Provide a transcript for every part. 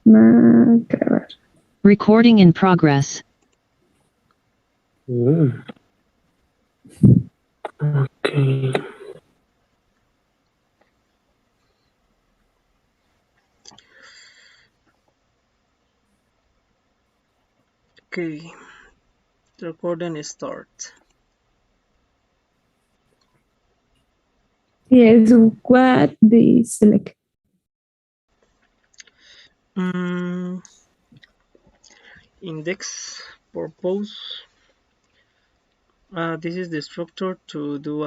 Grabar. Recording in progress. Okay. Okay, the recording starts. Yes, what they select? Index purpose. This is the structure to do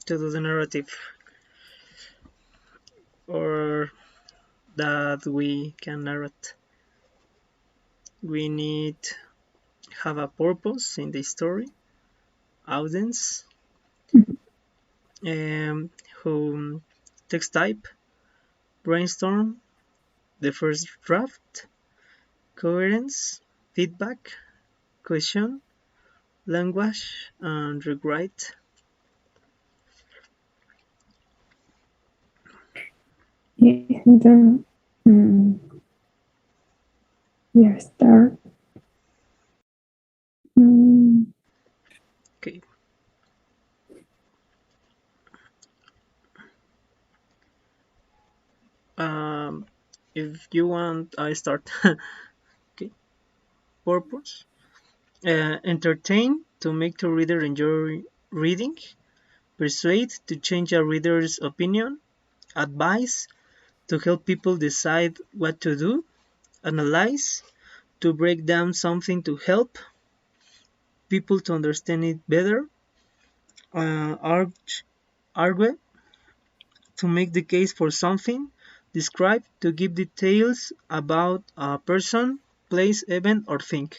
the narrative, or that we can narrate. We need have a purpose in the story, audience, who text type, brainstorm, the first draft, coherence, feedback, question, language, and rewrite. Yes, then we start. Okay. If you want, I start. Okay. Purpose: entertain, to make the reader enjoy reading; persuade, to change a reader's opinion; advise, to help people decide what to do; analyze, to break down something to help people to understand it better; argue, to make the case for something; describe, to give details about a person, place, event, or thing;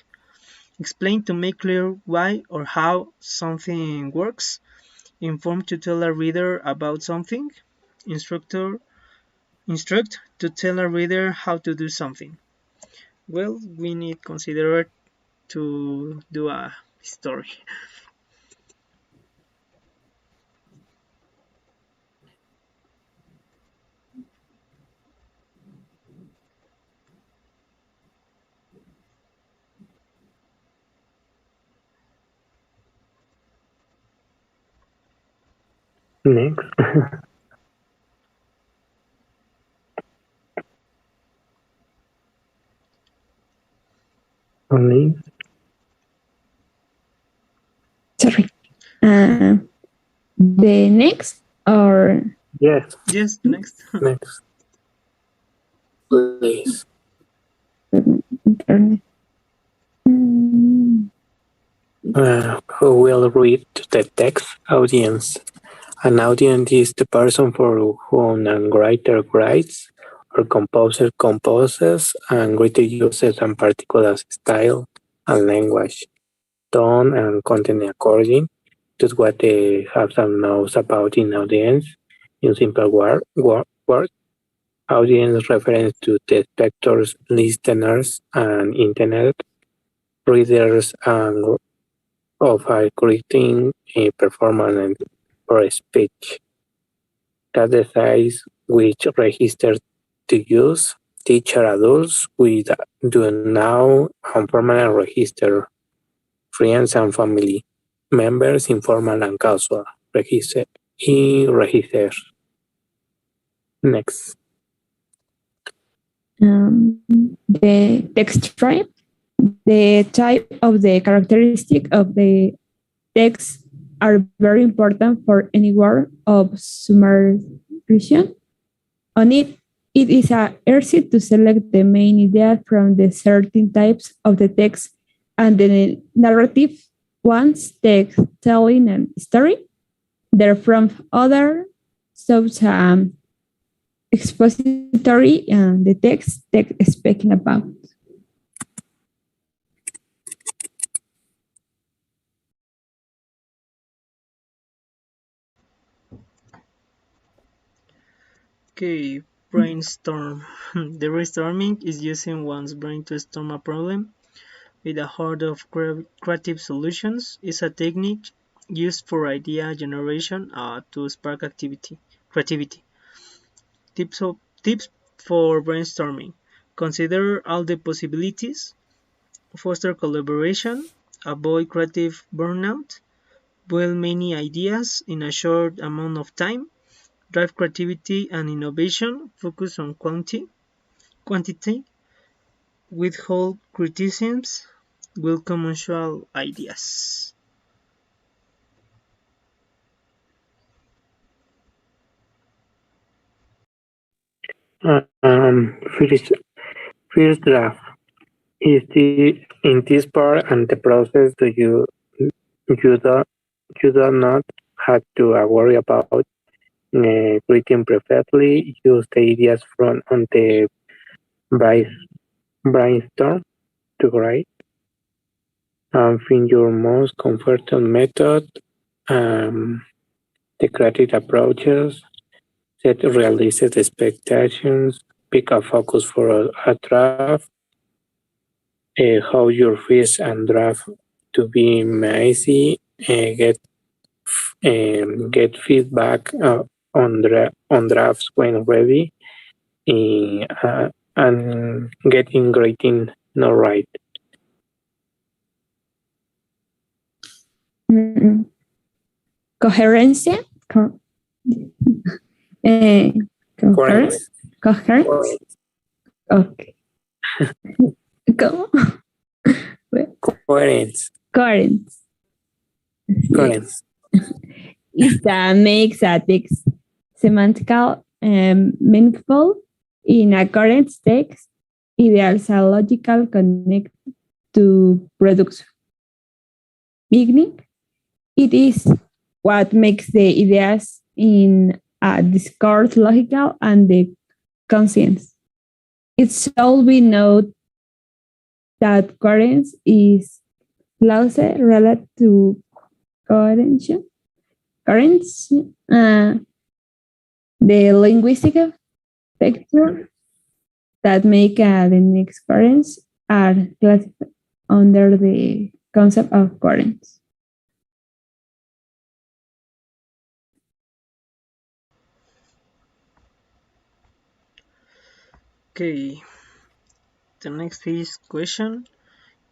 explain, to make clear why or how something works; inform, to tell a reader about something; instruct, to tell a reader how to do something. Well, we need consider to do a story. Next. Only. Sorry. The next or Yes. Yes, the next. Next. Please. internet. Who will read the text? Audience. An audience is the person for whom a writer writes or composer composes, and writer uses a particular style and language, tone and content according to what the author knows about an audience. In simple words, audience refers to the spectators, listeners, and internet readers and of a creating a performance or speech that decides which register to use. Teacher adults with do now and permanent register, friends and family members, informal and casual register. E-register. Next. The text type, the type of the characteristic of the text are very important for any word of summarization. On it, it is easy to select the main idea from the certain types of the text and the narrative ones, text telling and story. They're from other such expository and the text speaking about. Okay, brainstorm. The brainstorming is using one's brain to storm a problem with a horde of creative solutions. It's a technique used for idea generation to spark creativity. Tips for brainstorming. Consider all the possibilities, foster collaboration, avoid creative burnout, build many ideas in a short amount of time, drive creativity and innovation, focus on quantity, withhold criticisms, will commercial ideas. First, first draft. In this part and the process, you do you do not have to worry about written perfectly. Use the ideas from on the brainstorm to write. Find your most comfortable method. Um, the creative approaches. Set realistic expectations. Pick a focus for a draft. How your first and draft to be messy. Get feedback on drafts when ready, and getting grading not right. Coherencia. Eh, Coherence. Coherence. Okay. ¿Cómo? Coherence. Coherence. Coherence. Is that makes a text semantical meaningful in a current text. Ideals are logical connect to products meaning. It is what makes the ideas in a discourse logical and the conscience. It's all we know that coherence is closely related to coherence. Coherence, the linguistic factors that make the next coherence are classified under the concept of coherence. Okay, the next is cohesion.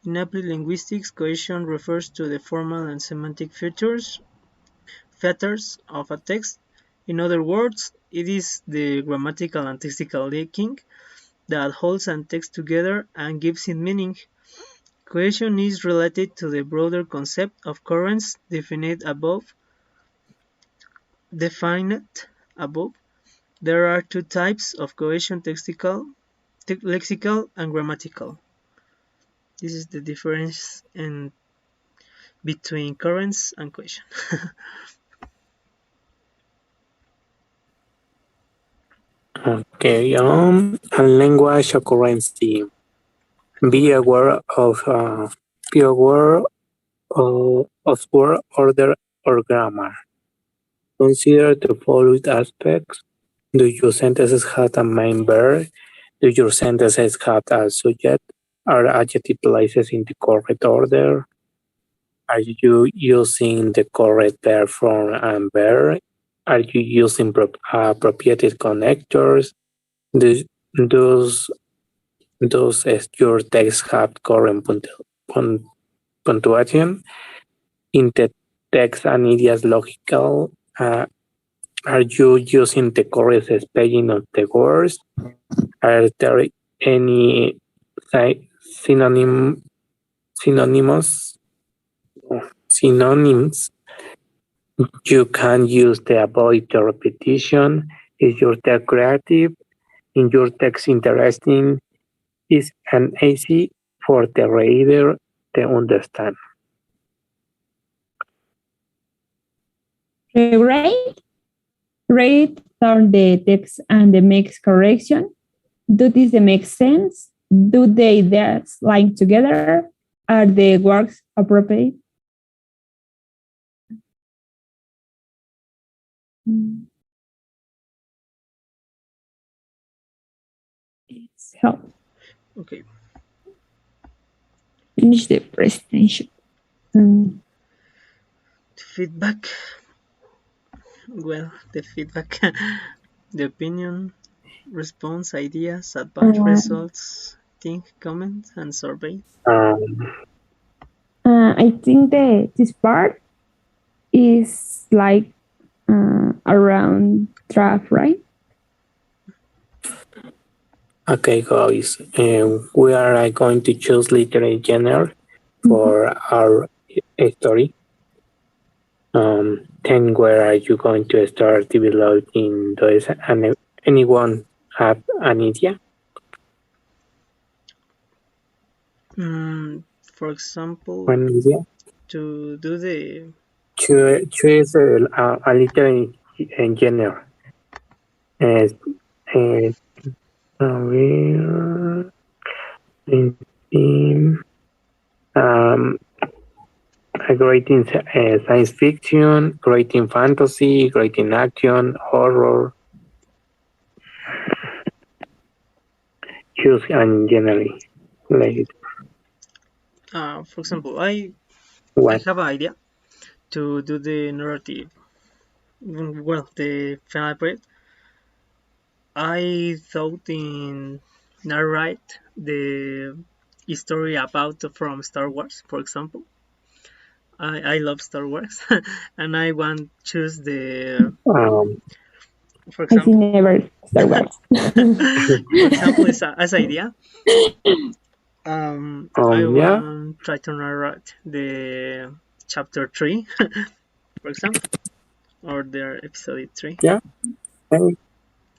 In applied linguistics, cohesion refers to the formal and semantic features of a text. In other words, it is the grammatical and lexical linking that holds a text together and gives it meaning. Cohesion is related to the broader concept of coherence defined above. There are two types of cohesion: lexical and grammatical. This is the difference between coherence and cohesion. Okay. And language occurrency. Be aware of word order or grammar. Consider the following aspects. Do your sentences have a main verb? Do your sentences have a subject? Are adjective places in the correct order? Are you using the correct verb form and verb? Are you using appropriate connectors? Does your text have correct punctuation? In the text and ideas logical? Are you using the correct spelling of the words? Are there any synonyms you can use to avoid the repetition? Is your text creative? Is your text interesting? Is an easy for the reader to understand? Read turn the text and the makes correction. Do this make sense? Do the ideas line together? Are the works appropriate? It's help. Okay. Finish the presentation. Feedback. Well, the feedback, the opinion. response, ideas, advanced Uh, results, think, comment, and survey. Um, I think that this part is like around draft, right? okay, guys. We are going to choose literary genre for our story. Then where are you going to start developing those? And anyone have an idea? For example, One idea? to do the Choose a literary genre. Uh, uh, career, in theme, um, great in science fiction, great in fantasy, great in action, horror. Choose and generally. Like for example, I what? have an idea to do the narrative. Well, the final project. I thought in narrate the story about from Star Wars, for example. I love Star Wars, and I want choose the Um, for I see example. never Star Wars. For example, as idea, I yeah. want try to narrate the chapter 3, for example, or the episode 3. Yeah. And,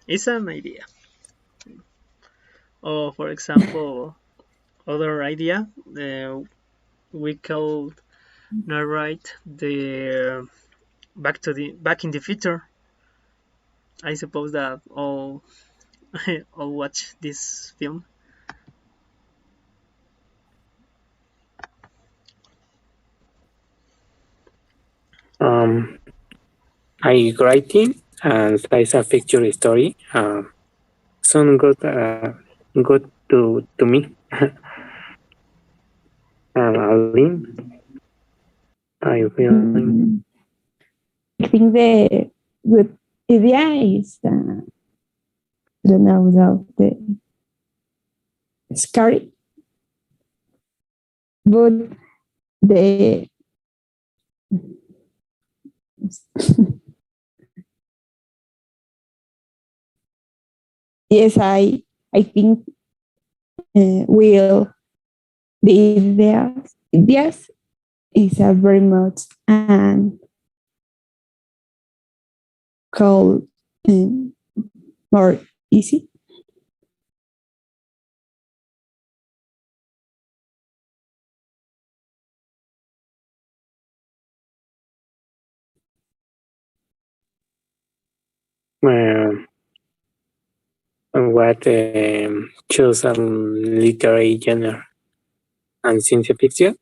It's an idea. Or for example, other idea, we could narrate the Back in the Future. I suppose that all all watch this film. um, I writing and slice a picture story. Sound good to me. Aline, I feeling. Mm, I think the good idea is I don't know the scary, but the yes, I think will the ideas yes is a very much and called more easy. Uh, what choose a literary genre and science fiction?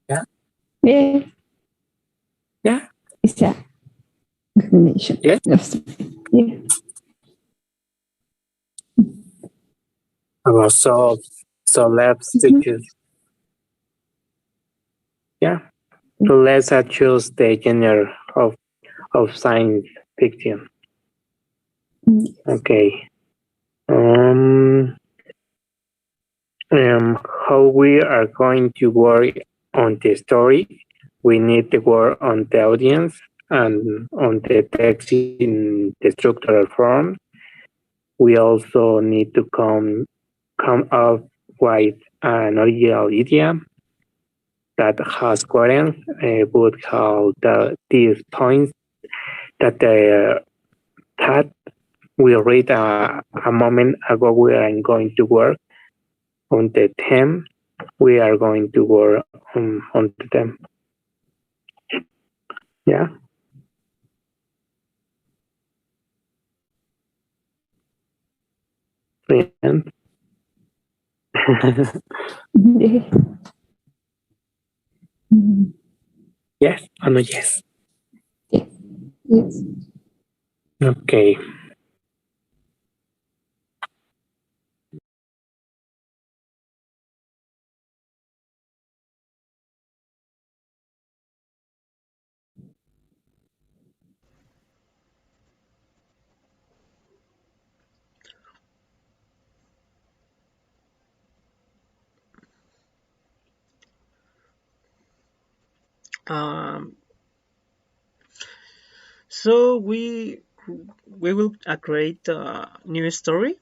Yeah. Yeah, Yeah. it's a combination. Yeah. Yes. Yeah. So let's Mhm. choose. Yeah. So let's choose the genre of science fiction. Mm. Okay. Um, how we are going to work on the story? We need to work on the audience and on the text in the structural form. We also need to come up with an original idea that has coherence, but how these points that we read a moment ago we are going to work on the theme. We are going to work on the theme. Yeah. And Yeah. Mhm. yes or no yes. Yes. Yes. Okay. So we will create a new story,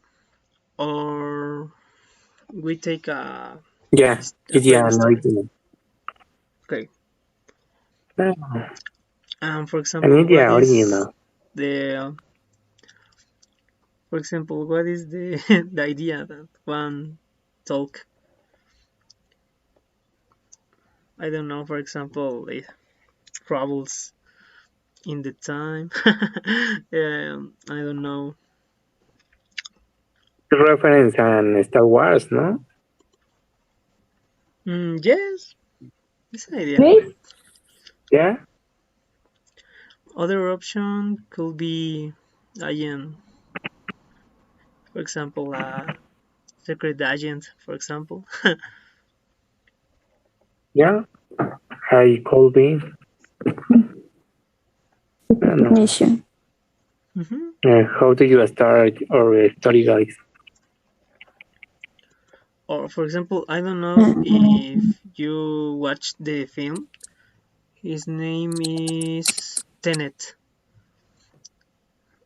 or we take a Yeah, yeah, previous no story. idea. Okay. Ah, For an example, idea original. the what is the the idea that one talk? I don't know. For example, it travels in the time. I don't know. Reference on Star Wars, no? Yes, it's an idea. Great. Yeah. Other option could be, for example, a secret agent. For example. Yeah, I could be. I don't know. Mission. Mhm. How do you start or story, guys? Or for example, I don't know Uh, if you watched the film. His name is Tenet,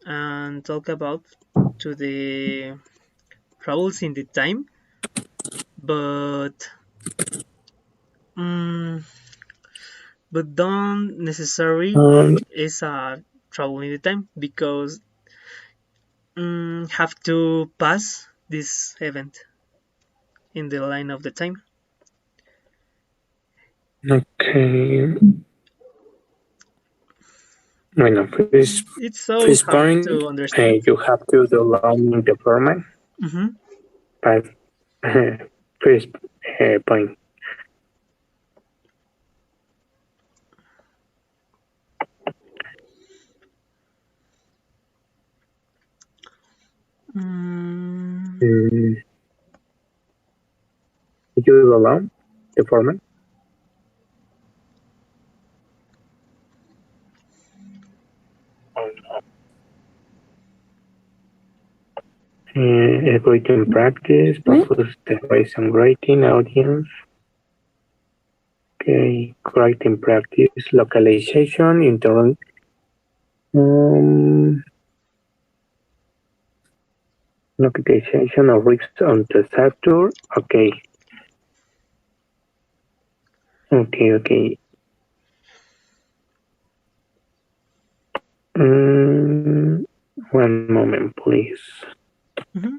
and talk about to the travels in the time, but um, don't necessarily Um, is a travel in the time because have to pass this event in the line of the time. okay. Bueno, It's so first hard point, to understand. you have to do long the format, Mm-hmm. but first point. Mm, You do alone the format. Written practice, what? purpose, the reason writing, audience. Okay, writing practice, localization, internal. Localization of risks on the sector. Okay. Okay. One moment, please. mm-hmm.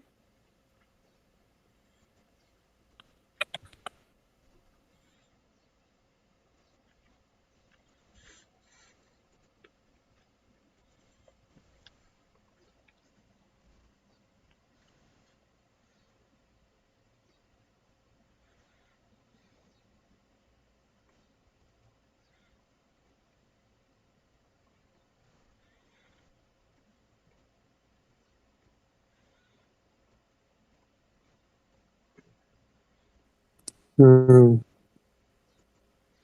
Mm,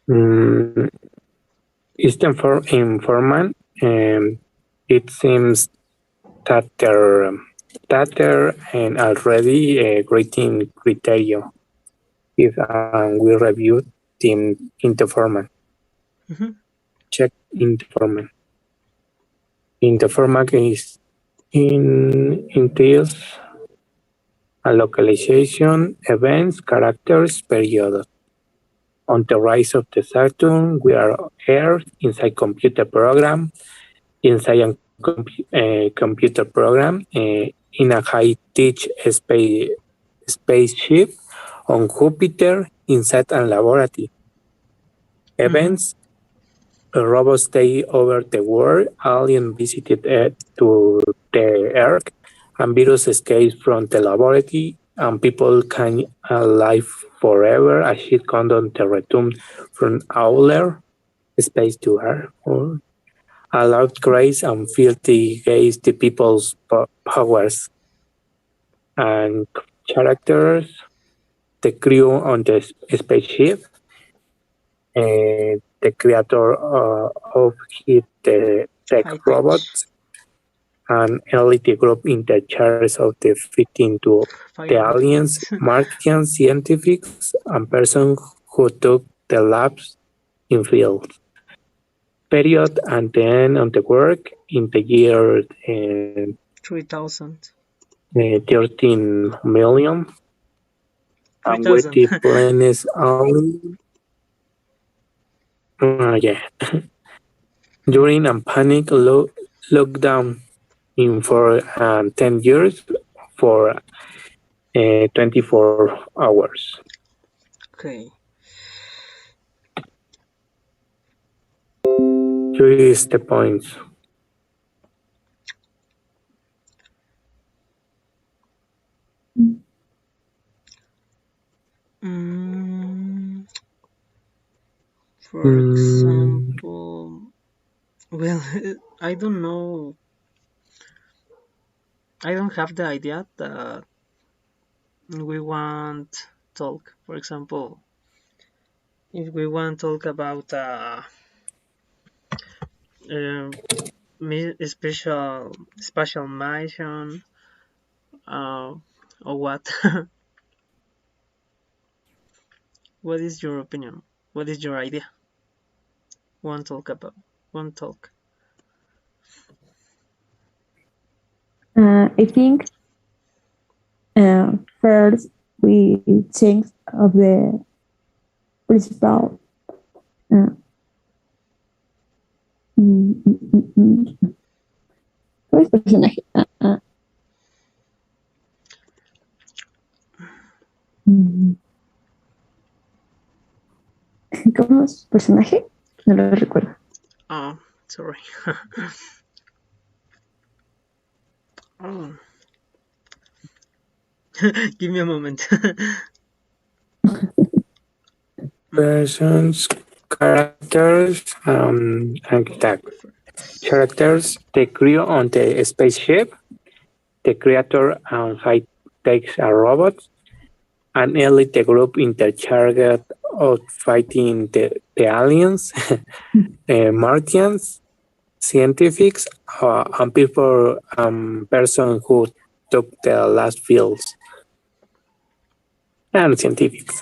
mm, Eastern informant. It seems that there and already a grading criteria if we review the informant. Mm-hmm. Check informant. Informant is entails a localization, events, characters, period. On the rise of the Saturn, we are here inside computer program, inside a computer program, in a high-tech spaceship on Jupiter inside a laboratory. Events, robots stay over the world, alien visited to the Earth, and virus escapes from the laboratory, and people can live forever as she condon the return from outer space to Earth. Or allowed grace and filthy gaze the people's powers and characters, the crew on the spaceship, the creator of it, the tech High tech. robots, an elite group in the charge of the fitting to the aliens, Fireworks. Martian scientists, and persons who took the labs in field. period and the end of the work in the year 3000. 13 million. And with 3000. the planets only. Yeah. During a panic lockdown in for 10 years for 24 hours. Okay. Here is the points. For example, well, I don't know. I don't have the idea that we want talk. For example, if we want talk about special mission, or what? What is your opinion? What is your idea? One talk about one talk. I think first we think of the principal. ¿Cuál es el personaje? ¿Cómo es su personaje? No lo recuerdo. Oh, sorry. Oh. Give me a moment. Persons, characters, and text. Characters, the crew on the spaceship, the creator and high-tech robots, an elite group in the charge of fighting the aliens, Martians, scientifics, and people, person who took the last fields, and scientifics.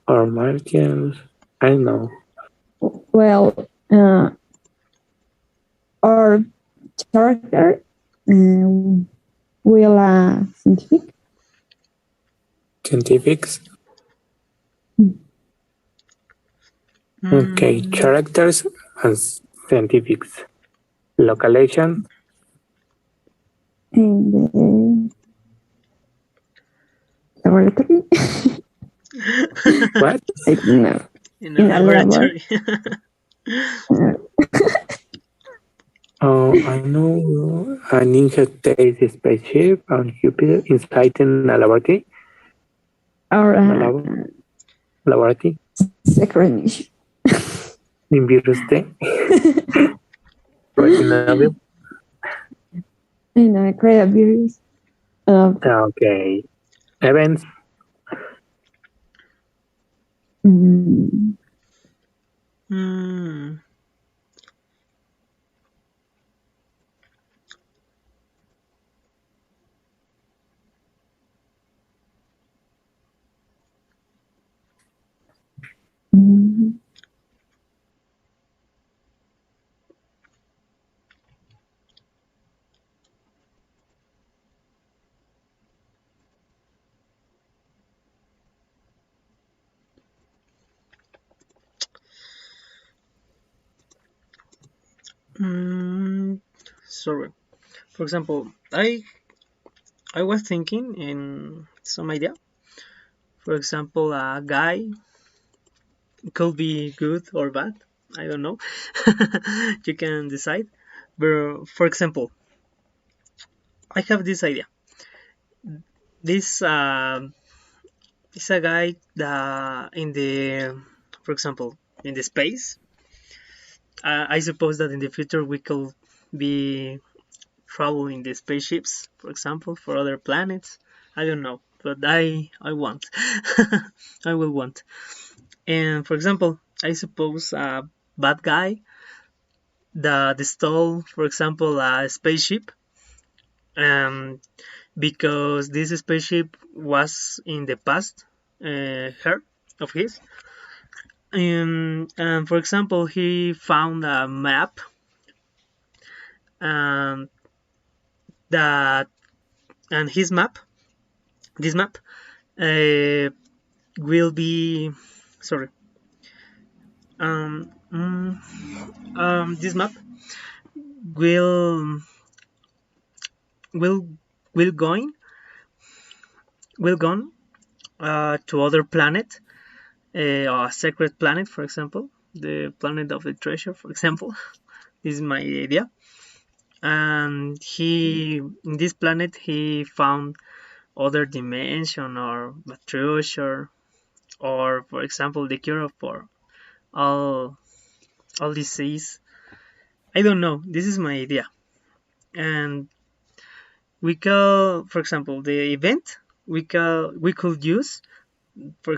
Or Martians, I don't know. Well, our character will Scientifics. Okay, characters and scientifics. Localization. in the laboratory. What? I don't know. In a laboratory. Oh, I know a ninja takes a spaceship on Jupiter inside in a laboratory. Or Laboratory. synchronization. In virus day. Originally. In a create virus. Okay. Events. Sorry. For example, I was thinking in some idea. For example, a guy could be good or bad. I don't know. You can decide. But for example, I have this idea. This is a guy that for example, in the space. I suppose that in the future we could be traveling the spaceships, for example, for other planets. I don't know, but I want. I will want. And for example, I suppose a bad guy that stole, for example, a spaceship, because this spaceship was in the past, her of his, And for example, he found a map um, that, and this map uh, will be, sorry, um, this map will will will going will gone to other planet, a secret planet, for example, the planet of the treasure, for example. This is my idea. And he, in this planet, he found other dimension or a treasure, or for example, the cure for all disease. I don't know. This is my idea. And we could, for example, the event we could use, for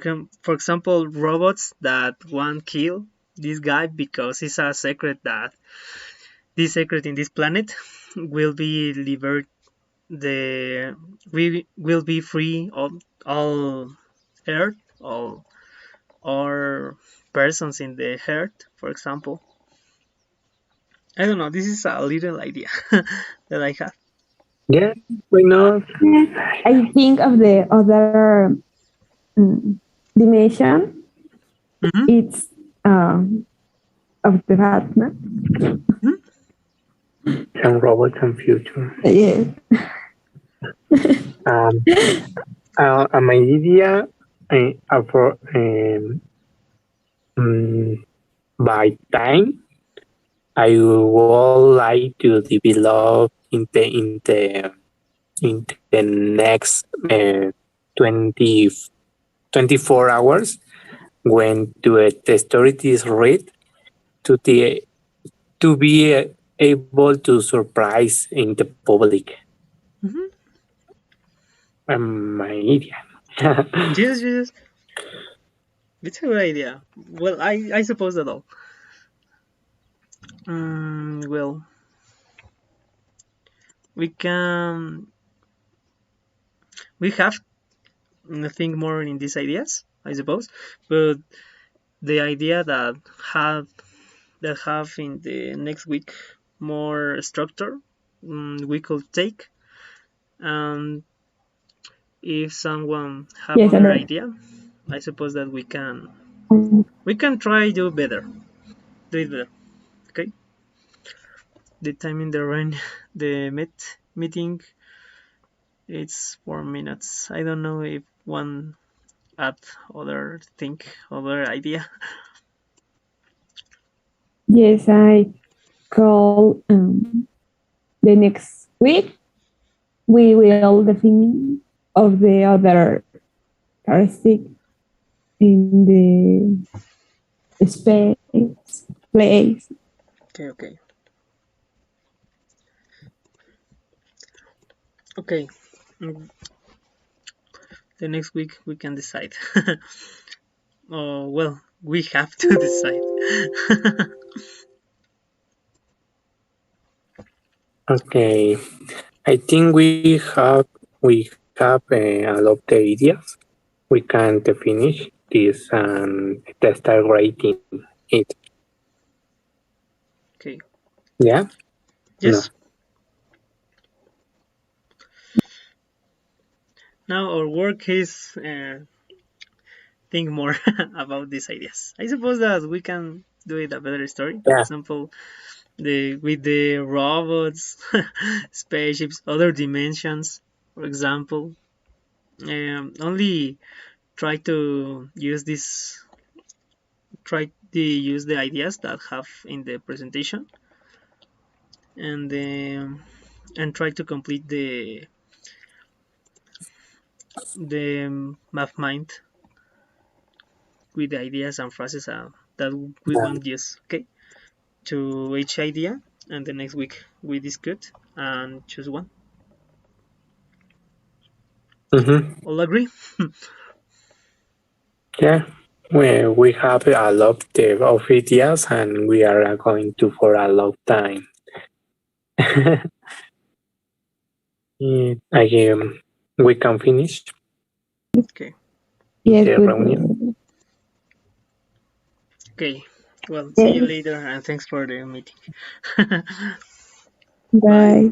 example, robots that won't kill this guy because it's a secret that this secret in this planet will be liberate the we will be free of all earth, all or persons in the earth, for example. I don't know, this is a little idea that I have. Yeah, why not? I think of the other dimension. Mm-hmm. It's of the Batman. Some robots and future. Yes. My idea for by time, I would like to develop in the next 20, 24 hours when the story is read to be able to surprise in the public. Mm-hmm. My idea. Yes. It's a good idea. Well, I suppose that all. Well, we have nothing more in these ideas, I suppose, but the idea that have in the next week more structure, we could take. And if someone have Yes, other and idea, I suppose that we can then, try do it better. Okay. The time in the rain, the meeting, it's 4 minutes. I don't know if one add other idea. yes, I call the next week. We will define of the other characteristic in the space place. Okay. Okay. The next week we can decide. Oh, well, we have to decide. Okay, I think we have a lot of the ideas. We can finish this and start writing it. Okay. Yeah. Yes. Now our work is think more about these ideas. I suppose that we can do it a better story. For example, with the robots, spaceships, other dimensions. For example, only try to use the ideas that have in the presentation, and try to complete the math mind with the ideas and phrases that we want to use. Okay, to each idea, and the next week we discuss and choose one. Mm-hmm. All agree? Yeah. We have a lot of ideas and we are going to for a long time. We can finish Okay. Yes, the reunion. Okay. Well, see you Okay. later, and thanks for the meeting. Bye. Bye.